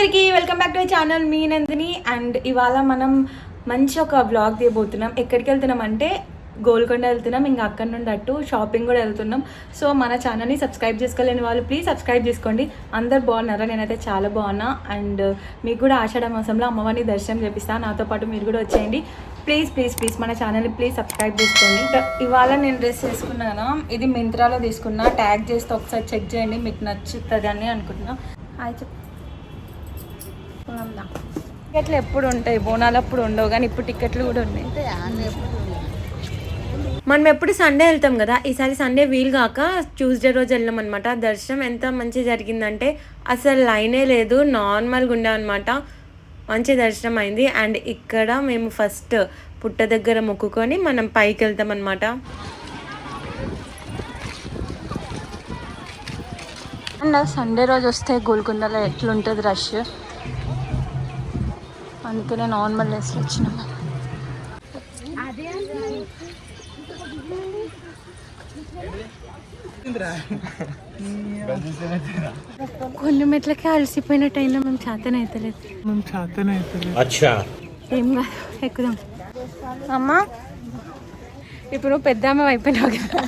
అందరికీ welcome back to channel me Nandini. And ఇవాళ మనం మంచి ఒక వ్లాగ్ తీయబోతున్నాం. ఎక్కడికి వెళ్తున్నాం అంటే గోల్కొండ వెళ్తున్నాం. ఇంకా అక్కడ నుండి అటు షాపింగ్ కూడా వెళ్తున్నాం. సో మన ఛానల్ని సబ్స్క్రైబ్ చేసుకోలేని వాళ్ళు ప్లీజ్ సబ్స్క్రైబ్ చేసుకోండి. అందరు బాగున్నారా? నేనైతే చాలా బాగున్నా. అండ్ మీకు కూడా ఆషాఢ మాసంలో అమ్మవారిని దర్శనం చేపిస్తాను. నాతో పాటు మీరు కూడా వచ్చేయండి. ప్లీజ్ ప్లీజ్ ప్లీజ్ మన ఛానల్ని ప్లీజ్ సబ్స్క్రైబ్ చేసుకోండి. ఇవాళ నేను డ్రెస్ తీసుకున్నాను. ఇది మింత్రాలో తీసుకున్నా. ట్యాగ్ చేస్తే ఒకసారి చెక్ చేయండి, మీకు నచ్చుతుంది అని అనుకుంటున్నా. హాయ్ చెప్పు. టికెట్లు ఎప్పుడు ఉంటాయి, బోనాలు అప్పుడు ఉండవు, కానీ ఇప్పుడు టికెట్లు కూడా ఉన్నాయి. మనం ఎప్పుడు సండే వెళ్తాం కదా, ఈసారి సండే వీలు కాక ట్యూస్డే రోజు వెళ్ళాం అనమాట. దర్శనం ఎంత మంచి జరిగిందంటే అసలు లైనే లేదు, నార్మల్గా ఉండే అనమాట. మంచి దర్శనం అయింది. అండ్ ఇక్కడ మేము ఫస్ట్ పుట్ట దగ్గర మొక్కుకొని మనం పైకి వెళ్తాం అనమాట. అండ్ సండే రోజు వస్తే గోల్కొండలో ఎట్లుంటుంది రష్, అందుకనే నార్మల్ డ్రెస్లో వచ్చినాము. కొన్ని మెట్లకే అలసిపోయినట్టు అయినా మేము చేతనైతలేదు. ఏం కాదు, ఎక్కుదాం. అమ్మా ఇప్పుడు నువ్వు పెద్ద అమ్మ అయిపోయినావు కదా,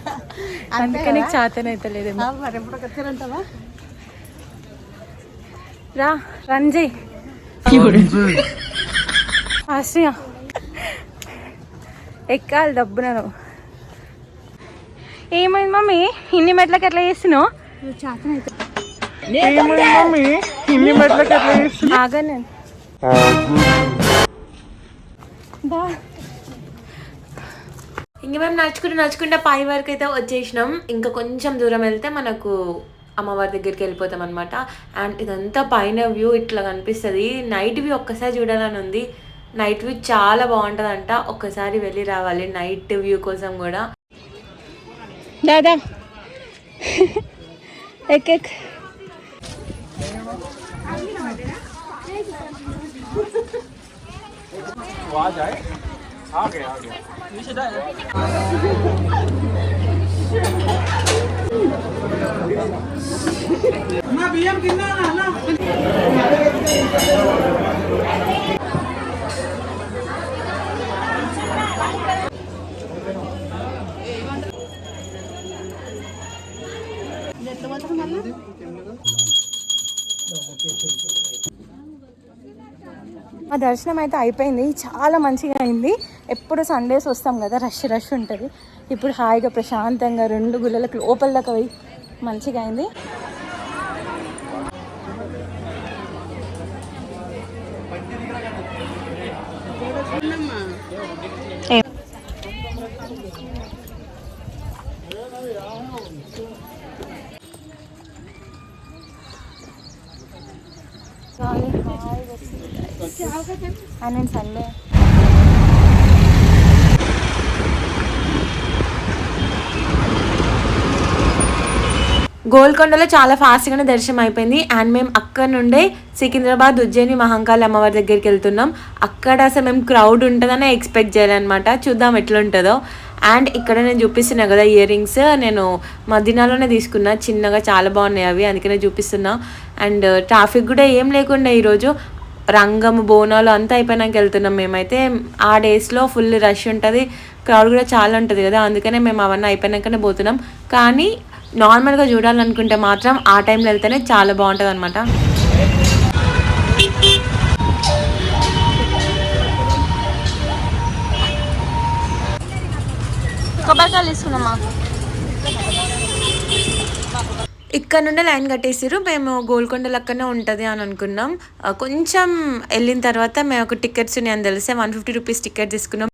అందుకని నీకు చేతనైతలేదు. రా రంజయ్ ఆశ్రయ ఎక్కాలి డబ్బునను. ఏమైంది మమ్మీ ఇన్ని మెట్లకి ఎట్లా చేస్తున్నావు? బాగా నేను ఇంక మేము నడుచుకుంటూ పై వరకు అయితే వచ్చేసినాం. ఇంకా కొంచెం దూరం వెళ్తే మనకు అమ్మవారి దగ్గరికి వెళ్ళిపోతాం అనమాట. అండ్ ఇదంతా పైన వ్యూ ఇట్లా కనిపిస్తుంది. నైట్ వ్యూ ఒక్కసారి చూడాలని ఉంది. నైట్ వ్యూ చాలా బాగుంటుందంట, ఒక్కసారి వెళ్ళి రావాలి నైట్ వ్యూ కోసం కూడా. దాదా ఎక్ మా దర్శనం అయితే అయిపోయింది, చాలా మంచిగా అయింది. ఎప్పుడు సండేస్ వస్తాం కదా, రష్ రష్ ఉంటుంది. ఇప్పుడు హాయిగా ప్రశాంతంగా 2 గుళ్ళలకు లోపల దాకా పోయి మంచిగా అయింది. నేను సండే గోల్కొండలో చాలా ఫాస్ట్గానే దర్శనం అయిపోయింది. అండ్ మేము అక్కడ నుండే సికింద్రాబాద్ ఉజ్జయిని మహంకాళి అమ్మవారి దగ్గరికి వెళ్తున్నాం. అక్కడ అసలు మేము క్రౌడ్ ఉంటుందని ఎక్స్పెక్ట్ చేయాలన్నమాట. చూద్దాం ఎట్లుంటుందో. అండ్ ఇక్కడ నేను చూపిస్తున్నా కదా ఇయర్ రింగ్స్, నేను మదీనాలోనే తీసుకున్నా. చిన్నగా చాలా బాగున్నాయి అవి, అందుకనే చూపిస్తున్నా. అండ్ ట్రాఫిక్ కూడా ఏం లేకుండా ఈరోజు రంగం బోనాలు అంతా అయిపోయినాక వెళ్తున్నాం మేమైతే. ఆ డేస్లో ఫుల్ రష్ ఉంటుంది, క్రౌడ్ కూడా చాలా ఉంటుంది కదా, అందుకనే మేము అవన్నీ అయిపోయినాకనే పోతున్నాం. కానీ నార్మల్గా చూడాలనుకుంటే మాత్రం ఆ టైంలో వెళ్తేనే చాలా బాగుంటుంది అనమాట. కొబ్బరికాయలు తీసుకున్నామా? ఇక్కడ నుండి లైన్ కట్టేసారు. మేము గోల్కొండ లెక్కనే ఉంటుంది అని అనుకున్నాం. కొంచెం వెళ్ళిన తర్వాత మేము ఒక టికెట్స్ ఉన్నాయని తెలిస్తే 150 రూపీస్ టికెట్ తీసుకున్నాం.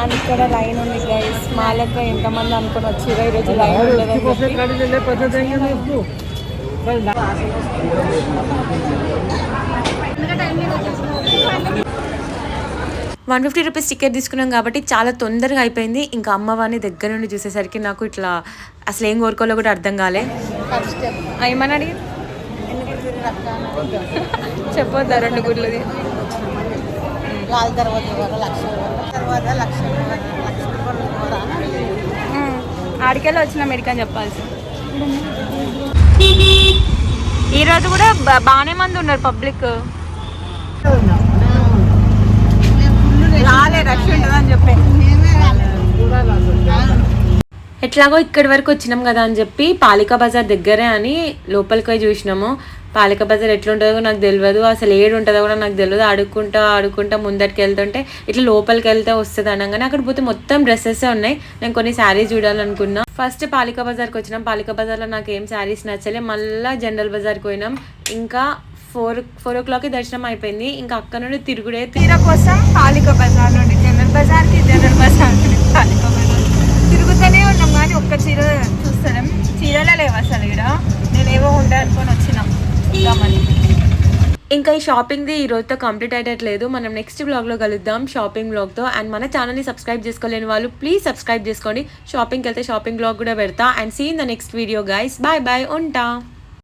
అండ్ ఇక్కడ లైన్ ఉంది గైస్. మా లెక్క ఎంతమంది అనుకుని వచ్చారో ఈరోజు లైన్ ఉండదు. 150 రూపీస్ టికెట్ తీసుకున్నాం కాబట్టి చాలా తొందరగా అయిపోయింది. ఇంకా అమ్మవారిని దగ్గర నుండి చూసేసరికి నాకు ఇట్లా అసలు ఏం కోరుకోవాలో కూడా అర్థం కాలే. ఏమని అడిగి చెప్పొద్దా 2 గుర్లది ఆడికెళ్ళి వచ్చిన మెడికల్ చెప్పాల్సి. ఈ రోజు కూడా బాగానే మంది ఉన్నారు పబ్లిక్. ఎట్లాగో ఇక్కడి వరకు వచ్చినాం కదా అని చెప్పి పాలికా బజార్ దగ్గరే అని లోపలికి పోయి చూసినాము. పాలికా బజార్ ఎట్లుంటుందో నాకు తెలియదు, అసలు ఏడు ఉంటుందో కూడా నాకు తెలియదు. ఆడుకుంటా ముందరికి వెళ్తుంటే ఇట్లా లోపలికి వెళ్తే వస్తుంది అనగానే అక్కడ పోతే మొత్తం డ్రెస్సెస్ ఉన్నాయి. నేను కొన్ని శారీస్ చూడాలనుకున్నా. ఫస్ట్ పాలికా బజార్కి వచ్చినాం. పాలికా బజార్లో నాకు ఏం శారీస్ నచ్చలే. మళ్ళీ జనరల్ బజార్కి పోయినాం. ఇంకా 4 o'clock దర్శనం అయిపోయింది. ఇంకా అక్కడ నుండి తిరుగుడే చీర కోసం పాలికా బజార్ నుండి జనరల్ బజార్కి, జనరల్ బజార్ నుండి పాలికా బజార్ తిరుగుతూనే ఉన్నాం. కానీ ఒక్క చీర చూస్తాం, చీరలే లేవు అసలు. ఇక్కడ నేనేవో ఉండే అనుకొని వచ్చినాం చూద్దామని. ఇంకా ఈ షాపింగ్ది ఈ రోజుతో కంప్లీట్ అయ్యట్లేదు. మనం నెక్స్ట్ బ్లాగ్లో కలుద్దాం షాపింగ్ బ్లాగ్తో. అండ్ మన ఛానల్ని సబ్స్క్రైబ్ చేసుకోలేని వాళ్ళు ప్లీజ్ సబ్స్క్రైబ్ చేసుకోండి. షాపింగ్కి వెళ్తే షాపింగ్ బ్లాగ్ కూడా పెడతా. And see in the next video guys. Bye ఉంటా.